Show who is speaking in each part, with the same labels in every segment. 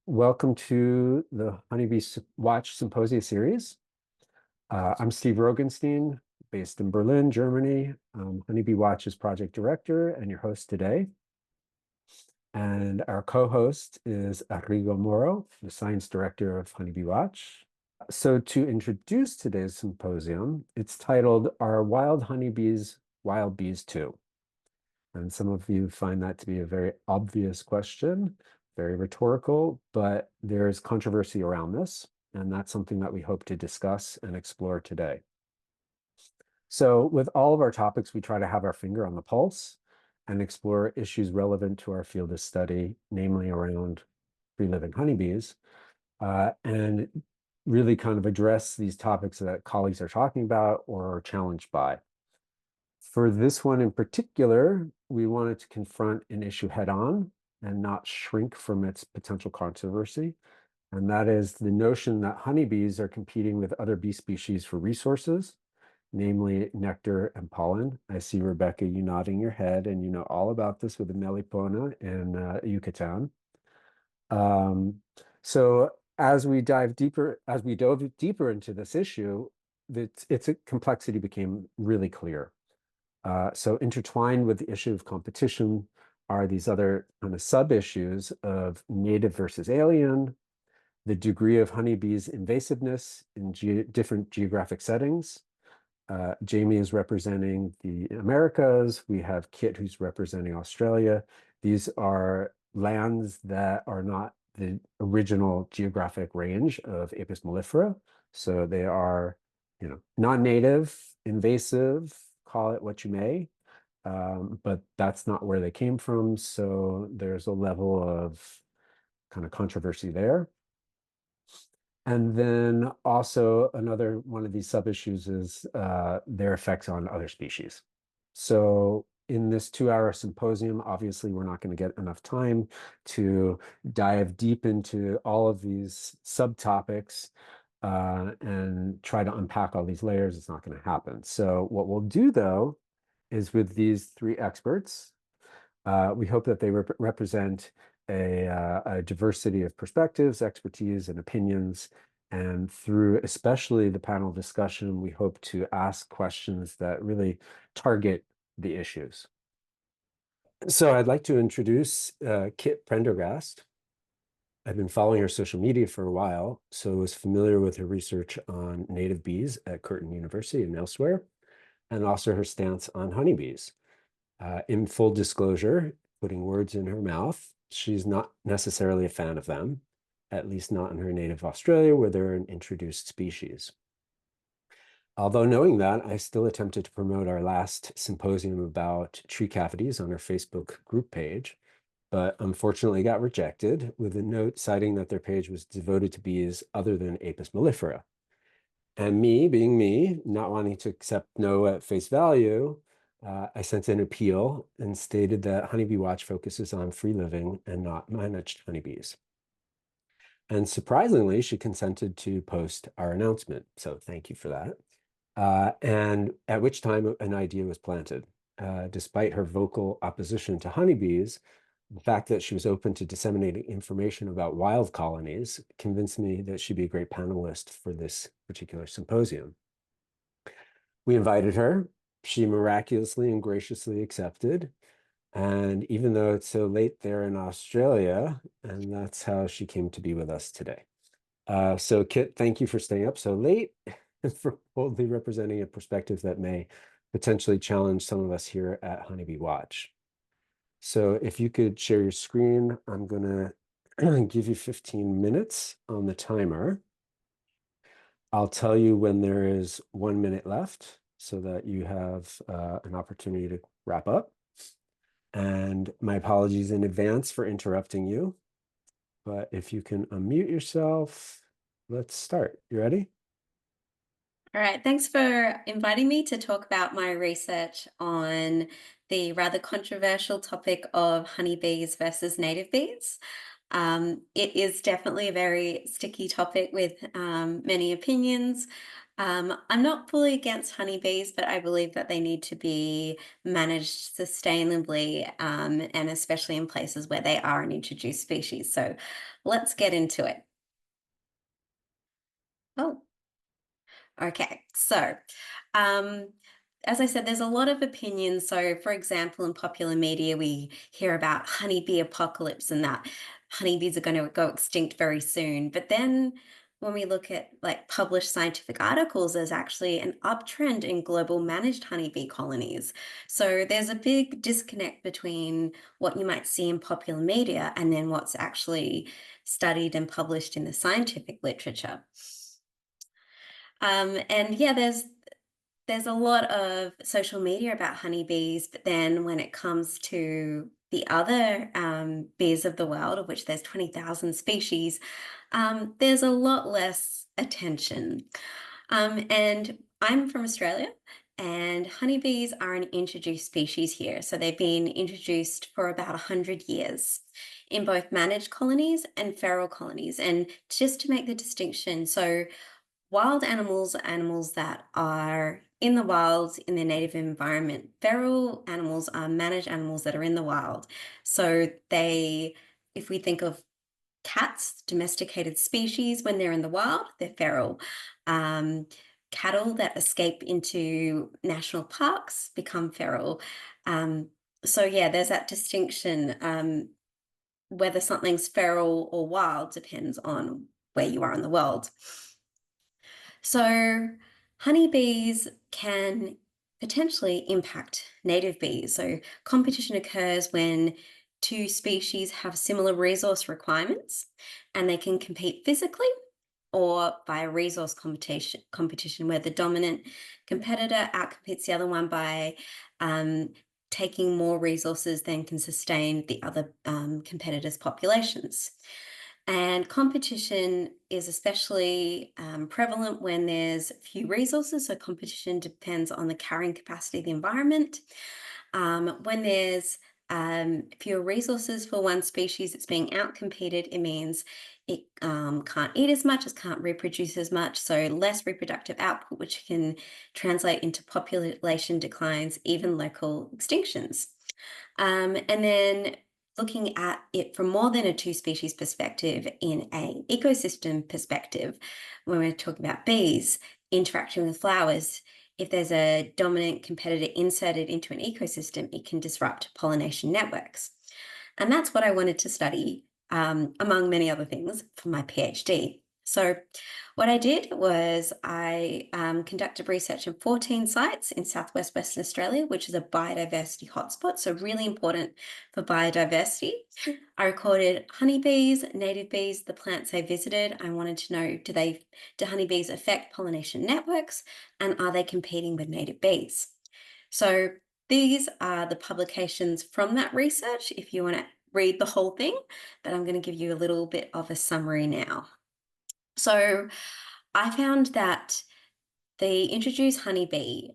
Speaker 1: Welcome to the Honeybee Watch Symposia series. I'm Steve Rogenstein, based in Berlin, Germany. Honeybee Watch's project director and your host today. And our co-host is Arrigo Moro, the science director of Honeybee Watch. So to introduce today's symposium, it's titled Are Wild Honeybees Wild Bees Too? And some of you find that to be a very obvious question, very rhetorical, but there's controversy around this, and that's something that we hope to discuss and explore today. So with all of our topics, we try to have our finger on the pulse and explore issues relevant to our field of study, namely around free-living honeybees, and really kind of address these topics that colleagues are talking about or are challenged by. For this one in particular, we wanted to confront an issue head on and not shrink from its potential controversy. And that is the notion that honeybees are competing with other bee species for resources, namely nectar and pollen. I see, Rebecca, you nodding your head, and you know all about this with the melipona in Yucatan. So as we dove deeper into this issue, its complexity became really clear. So intertwined with the issue of competition are these other kind of sub-issues of native versus alien, the degree of honeybees' invasiveness in different geographic settings. Jamie is representing the Americas. We have Kit, who's representing Australia. These are lands that are not the original geographic range of Apis mellifera. So they are, non-native, invasive, call it what you may, but that's not where they came from. So there's a level of kind of controversy there. And then also another one of these sub-issues is their effects on other species. So in this 2-hour symposium, obviously, we're not going to get enough time to dive deep into all of these subtopics and try to unpack all these layers. It's not going to happen. So what we'll do, though, is with these 3 experts, we hope that they represent a diversity of perspectives, expertise, and opinions. And through especially the panel discussion, we hope to ask questions that really target the issues. So I'd like to introduce Kit Prendergast. I've been following her social media for a while, so I was familiar with her research on native bees at Curtin University and elsewhere, and also her stance on honeybees. In full disclosure, putting words in her mouth, she's not necessarily a fan of them, at least not in her native Australia, where they're an introduced species. Although knowing that, I still attempted to promote our last symposium about tree cavities on our Facebook group page, but unfortunately got rejected with a note citing that their page was devoted to bees other than Apis mellifera. And me, being me, not wanting to accept no at face value, I sent an appeal and stated that Honeybee Watch focuses on free living and not managed honeybees. And surprisingly, she consented to post our announcement. So thank you for that. And at which time an idea was planted. Despite her vocal opposition to honeybees, the fact that she was open to disseminating information about wild colonies convinced me that she'd be a great panelist for this particular symposium. We invited her. She miraculously and graciously accepted. And even though it's so late there in Australia, and that's how she came to be with us today. So Kit, thank you for staying up so late and for boldly representing a perspective that may potentially challenge some of us here at Honeybee Watch. So if you could share your screen, I'm going to give you 15 minutes on the timer. I'll tell you when there is 1 minute left so that you have an opportunity to wrap up. And my apologies in advance for interrupting you. But if you can unmute yourself, let's start. You ready?
Speaker 2: All right, thanks for inviting me to talk about my research on the rather controversial topic of honeybees versus native bees. It is definitely a very sticky topic with many opinions. I'm not fully against honeybees, but I believe that they need to be managed sustainably, and especially in places where they are an introduced species. So let's get into it. Oh, okay. So, um, as I said, there's a lot of opinions. So, for example, in popular media, we hear about honeybee apocalypse and that honeybees are going to go extinct very soon. But then when we look at like published scientific articles, there's actually an uptrend in global managed honeybee colonies. So there's a big disconnect between what you might see in popular media and then what's actually studied and published in the scientific literature. And yeah, there's a lot of social media about honeybees, but then when it comes to the other bees of the world, of which there's 20,000 species, there's a lot less attention. And I'm from Australia, and honeybees are an introduced species here. So they've been introduced for about 100 years in both managed colonies and feral colonies. And just to make the distinction, so wild animals are animals that are in the wild in their native environment. Feral animals are managed animals that are in the wild. So if we think of cats, domesticated species, when they're in the wild, they're feral. Um, Cattle that escape into national parks become feral. So yeah, there's that distinction. Whether something's feral or wild depends on where you are in the world. So honeybees can potentially impact native bees. So competition occurs when two species have similar resource requirements and they can compete physically or by a resource competition where the dominant competitor outcompetes the other one by taking more resources than can sustain the other competitors' populations. And competition is especially prevalent when there's few resources. So competition depends on the carrying capacity of the environment. When there's fewer resources for one species that's being outcompeted, it means it can't eat as much, it can't reproduce as much, so less reproductive output, which can translate into population declines, even local extinctions. And then looking at it from more than a two species perspective in a ecosystem perspective, when we're talking about bees interacting with flowers, if there's a dominant competitor inserted into an ecosystem, it can disrupt pollination networks. And that's what I wanted to study, among many other things, for my PhD. So what I did was I conducted research in 14 sites in southwest Western Australia, which is a biodiversity hotspot, so really important for biodiversity. I recorded honeybees, native bees, the plants they visited. I wanted to know, do honeybees affect pollination networks, and are they competing with native bees? So these are the publications from that research if you want to read the whole thing, but I'm going to give you a little bit of a summary now. So I found that the introduced honeybee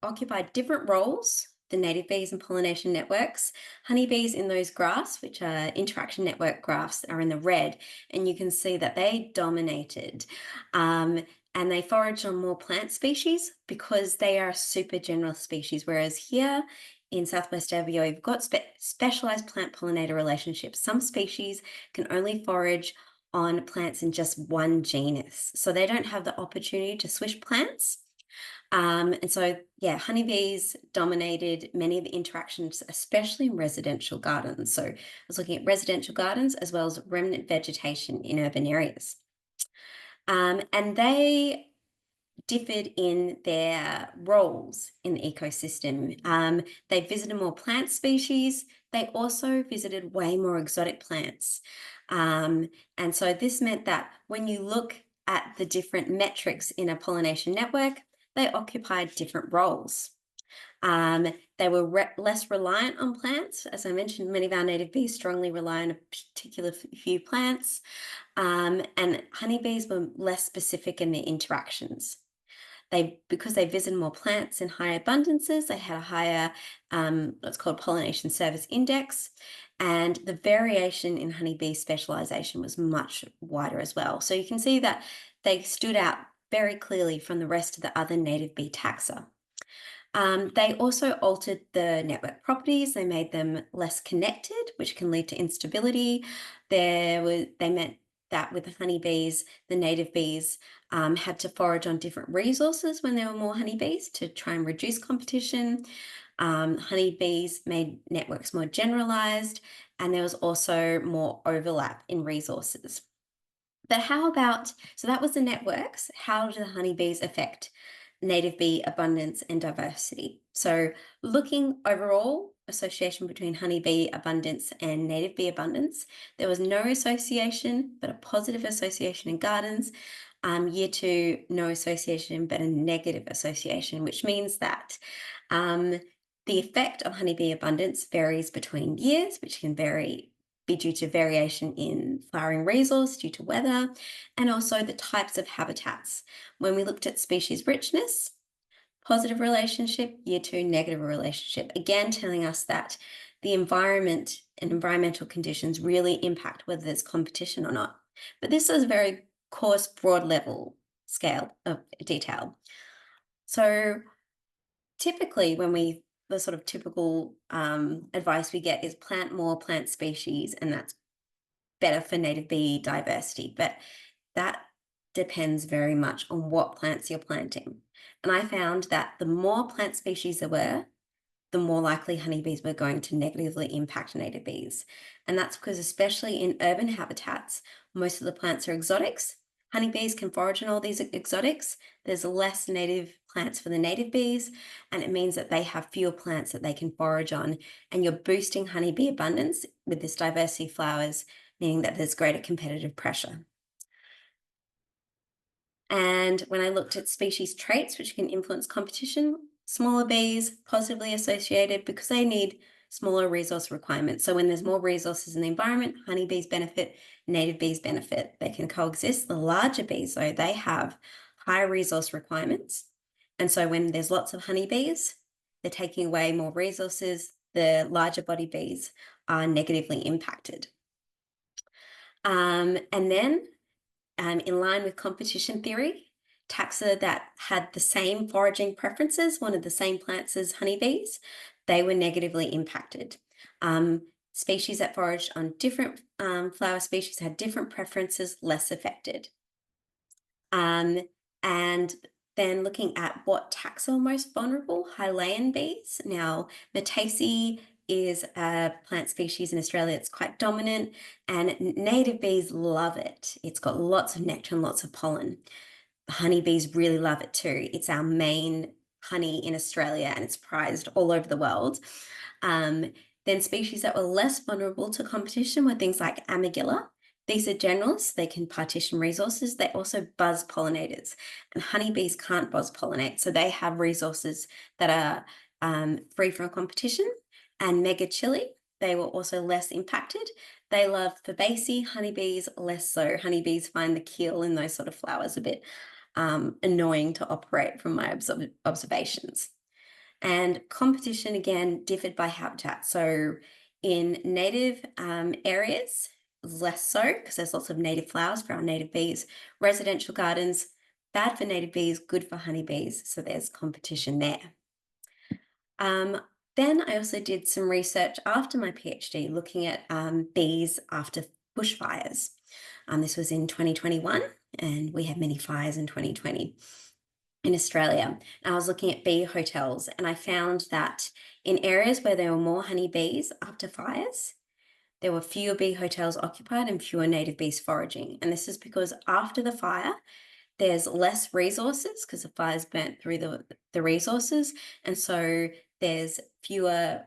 Speaker 2: occupied different roles than native bees and pollination networks. Honeybees in those graphs, which are interaction network graphs, are in the red, and you can see that they dominated. And they forage on more plant species because they are a super general species, whereas here in Southwest Asia, we've got specialized plant pollinator relationships. Some species can only forage on plants in just one genus, so they don't have the opportunity to switch plants. And so, yeah, honeybees dominated many of the interactions, especially in residential gardens. So I was looking at residential gardens as well as remnant vegetation in urban areas. And they differed in their roles in the ecosystem. They visited more plant species. They also visited way more exotic plants. And so this meant that when you look at the different metrics in a pollination network, they occupied different roles. They were less reliant on plants. As I mentioned, many of our native bees strongly rely on a particular few plants. And honeybees were less specific in their interactions. Because they visited more plants in higher abundances, they had a higher what's called pollination service index, and the variation in honeybee specialization was much wider as well. So you can see that they stood out very clearly from the rest of the other native bee taxa. They also altered the network properties. They made them less connected, which can lead to instability. They meant that with the honeybees, the native bees had to forage on different resources when there were more honeybees to try and reduce competition. Honeybees made networks more generalized, and there was also more overlap in resources. But how about, so that was the networks. How do the honeybees affect native bee abundance and diversity? So looking overall, association between honeybee abundance and native bee abundance, there was no association, but a positive association in gardens. Year 2, no association, but a negative association, which means that the effect of honeybee abundance varies between years, which can be due to variation in flowering resource due to weather, and also the types of habitats. When we looked at species richness, positive relationship, year 2, negative relationship, again telling us that the environment and environmental conditions really impact whether there's competition or not. But this is a very coarse, broad level scale of detail. So typically the sort of typical advice we get is plant more plant species, and that's better for native bee diversity, but that depends very much on what plants you're planting. And I found that the more plant species there were, the more likely honeybees were going to negatively impact native bees. And that's because, especially in urban habitats, most of the plants are exotics. Honeybees can forage on all these exotics. There's less native plants for the native bees, and it means that they have fewer plants that they can forage on. And you're boosting honeybee abundance with this diversity of flowers, meaning that there's greater competitive pressure. And when I looked at species traits which can influence competition, smaller bees positively associated because they need smaller resource requirements. So when there's more resources in the environment, honeybees benefit, native bees benefit. They can coexist. The larger bees, though, they have higher resource requirements. And so when there's lots of honeybees, they're taking away more resources. The larger body bees are negatively impacted. And then in line with competition theory, taxa that had the same foraging preferences, wanted the same plants as honeybees, they were negatively impacted. Species that foraged on different flower species had different preferences, less affected. And then looking at what taxa are most vulnerable, Hylaean bees. Now, Myrtaceae is a plant species in Australia that's quite dominant, and native bees love it. It's got lots of nectar and lots of pollen. Honeybees really love it too. It's our main honey in Australia, and it's prized all over the world. Then species that were less vulnerable to competition were things like Amygilla. These are generalists. They can partition resources. They also buzz pollinators, and honeybees can't buzz pollinate, so they have resources that are free from competition. And Megachili, they were also less impacted. They love Fabaceae, honeybees less so. Honeybees find the keel in those sort of flowers a bit annoying to operate from my observations. And competition, again, differed by habitat. So in native areas, less so, because there's lots of native flowers for our native bees. Residential gardens, bad for native bees, good for honeybees. So there's competition there. Then I also did some research after my PhD looking at bees after bushfires. This was in 2021, and we had many fires in 2020 in Australia. And I was looking at bee hotels, and I found that in areas where there were more honeybees after fires, there were fewer bee hotels occupied and fewer native bees foraging. And this is because after the fire, there's less resources because the fire's burnt through the resources. And so there's fewer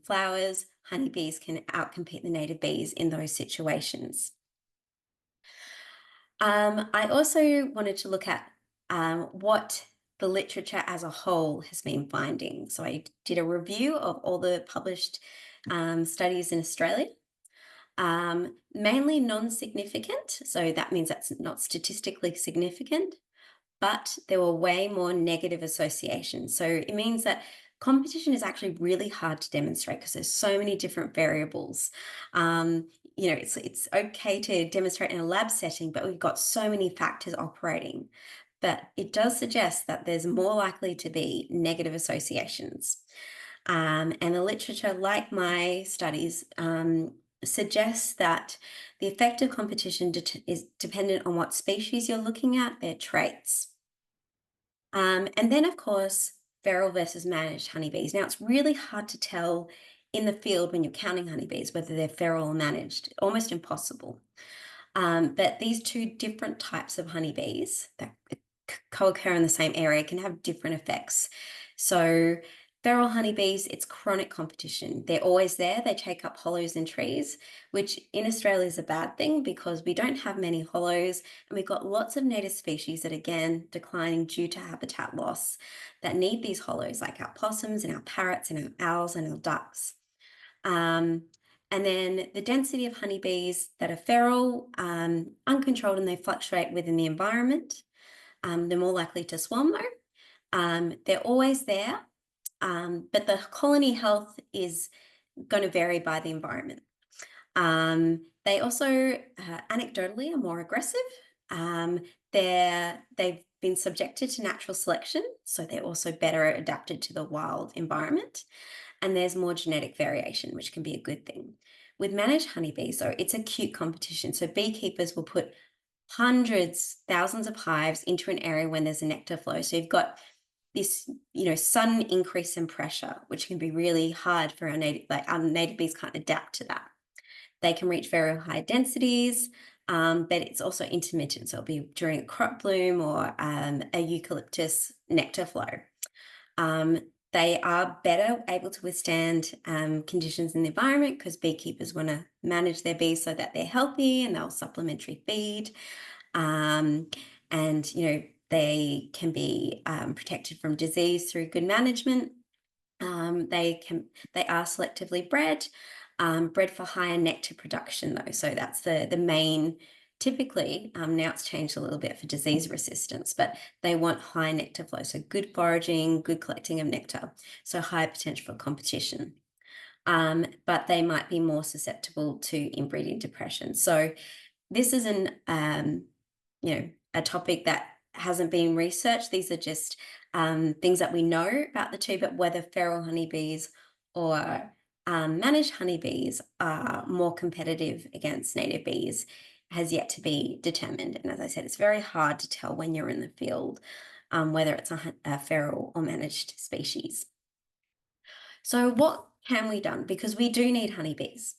Speaker 2: flowers. Honeybees can outcompete the native bees in those situations. I also wanted to look at what the literature as a whole has been finding. So I did a review of all the published studies in Australia. Mainly non-significant, so that means that's not statistically significant, but there were way more negative associations. So it means that competition is actually really hard to demonstrate because there's so many different variables. It's okay to demonstrate in a lab setting, but we've got so many factors operating. but it does suggest that there's more likely to be negative associations. And the literature, like my studies, suggests that the effect of competition is dependent on what species you're looking at, their traits. And then, of course, feral versus managed honeybees. Now, it's really hard to tell in the field when you're counting honeybees whether they're feral or managed, almost impossible. But these two different types of honeybees that co-occur in the same area can have different effects. So feral honeybees, it's chronic competition. They're always there. They take up hollows in trees, which in Australia is a bad thing because we don't have many hollows and we've got lots of native species that, again, declining due to habitat loss that need these hollows, like our possums and our parrots and our owls and our ducks. And then the density of honeybees that are feral, uncontrolled, and they fluctuate within the environment. They're more likely to swarm though. They're always there, but the colony health is going to vary by the environment. They also, anecdotally, are more aggressive. They've been subjected to natural selection, so they're also better adapted to the wild environment. And there's more genetic variation, which can be a good thing. With managed honeybees, so it's acute competition. So beekeepers will put hundreds, thousands of hives into an area when there's a nectar flow. So you've got this, sudden increase in pressure, which can be really hard for our native bees can't adapt to that. They can reach very high densities, but it's also intermittent. So it'll be during a crop bloom or a eucalyptus nectar flow. They are better able to withstand conditions in the environment because beekeepers want to manage their bees so that they're healthy and they'll supplementary feed. They can be protected from disease through good management. They are selectively bred for higher nectar production though. So that's the main. Typically, now it's changed a little bit for disease resistance, but they want high nectar flow. So good foraging, good collecting of nectar. So high potential for competition. But they might be more susceptible to inbreeding depression. So this is a topic that hasn't been researched. These are just things that we know about the two, but whether feral honeybees or managed honeybees are more competitive against native bees has yet to be determined. And as I said, it's very hard to tell when you're in the field whether it's a feral or managed species. So what can we do? Because we do need honeybees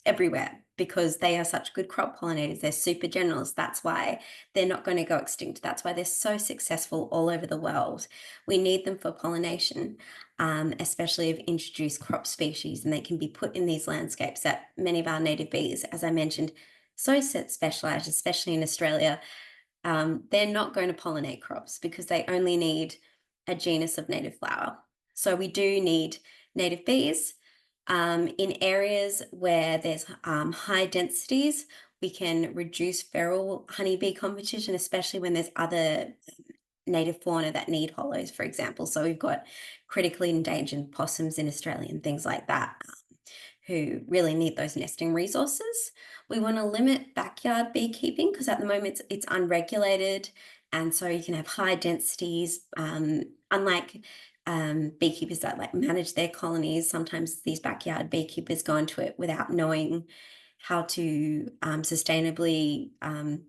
Speaker 2: everywhere because they are such good crop pollinators. They're super generalists. That's why they're not going to go extinct. That's why they're so successful all over the world. We need them for pollination, especially of introduced crop species, and they can be put in these landscapes that many of our native bees, as I mentioned, so specialized, especially in Australia, they're not going to pollinate crops because they only need a genus of native flower. So we do need native bees. In areas where there's high densities, we can reduce feral honeybee competition, especially when there's other native fauna that need hollows, for example. So we've got critically endangered possums in Australia and things like that who really need those nesting resources. We want to limit backyard beekeeping because at the moment it's unregulated, and so you can have high densities. Unlike beekeepers that manage their colonies, sometimes these backyard beekeepers go into it without knowing how to sustainably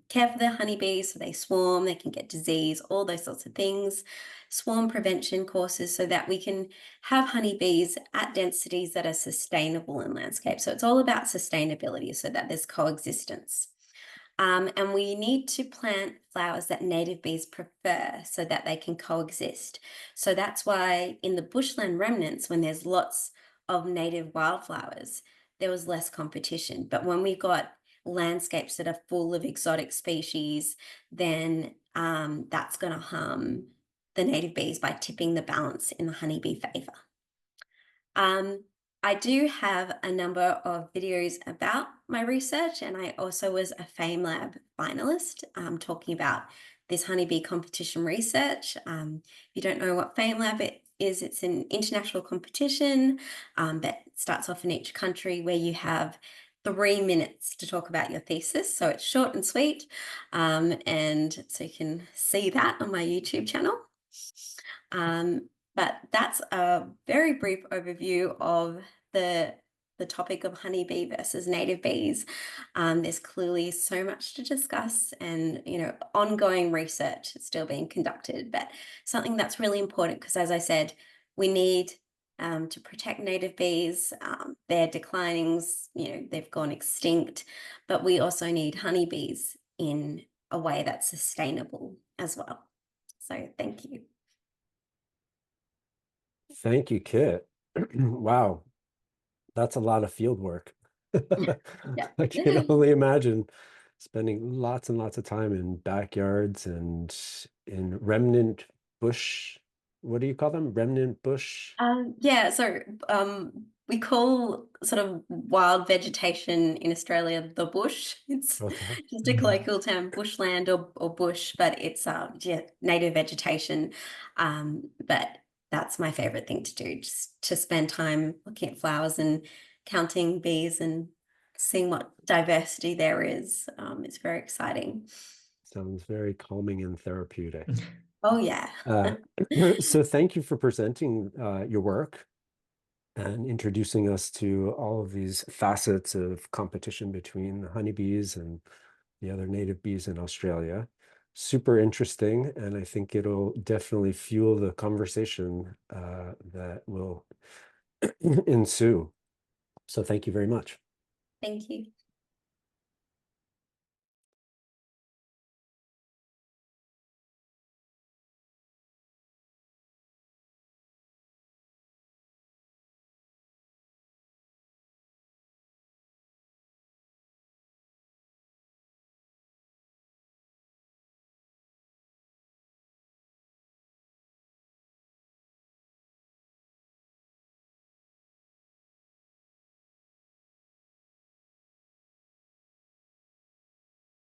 Speaker 2: care for their honeybees, so they swarm, they can get disease, all those sorts of things. Swarm prevention courses so that we can have honeybees at densities that are sustainable in landscape. So it's all about sustainability so that there's coexistence. And we need to plant flowers that native bees prefer so that they can coexist. So that's why in the bushland remnants, when there's lots of native wildflowers, there was less competition. But when we got landscapes that are full of exotic species, then that's going to harm the native bees by tipping the balance in the honeybee favor. I do have a number of videos about my research, and I also was a FameLab finalist talking about this honeybee competition research. If you don't know what FameLab is, it's an international competition that starts off in each country where you have 3 minutes to talk about your thesis. So it's short and sweet. And so you can see that on my YouTube channel. But that's a very brief overview of the topic of honeybee versus native bees. There's clearly so much to discuss, and ongoing research is still being conducted. But something that's really important, because as I said, we need to protect native bees. They're declining, they've gone extinct, but we also need honeybees in a way that's sustainable as well. So thank you.
Speaker 1: Thank you, Kit. Wow, that's a lot of field work.
Speaker 2: Yeah.
Speaker 1: I can only imagine spending lots and lots of time in backyards and in remnant bush. What do you call them? Remnant bush?
Speaker 2: Yeah, so we call sort of wild vegetation in Australia the bush. It's
Speaker 1: Okay.
Speaker 2: just a colloquial term, bushland or bush, but it's yeah, native vegetation. But that's my favorite thing to do, just to spend time looking at flowers and counting bees and seeing what diversity there is. It's very exciting.
Speaker 1: Sounds very calming and therapeutic.
Speaker 2: Oh yeah.
Speaker 1: Uh, so thank you for presenting your work and introducing us to all of these facets of competition between the honeybees and the other native bees in Australia. Super interesting, and I think it'll definitely fuel the conversation that will ensue. So thank you very much.
Speaker 2: Thank you.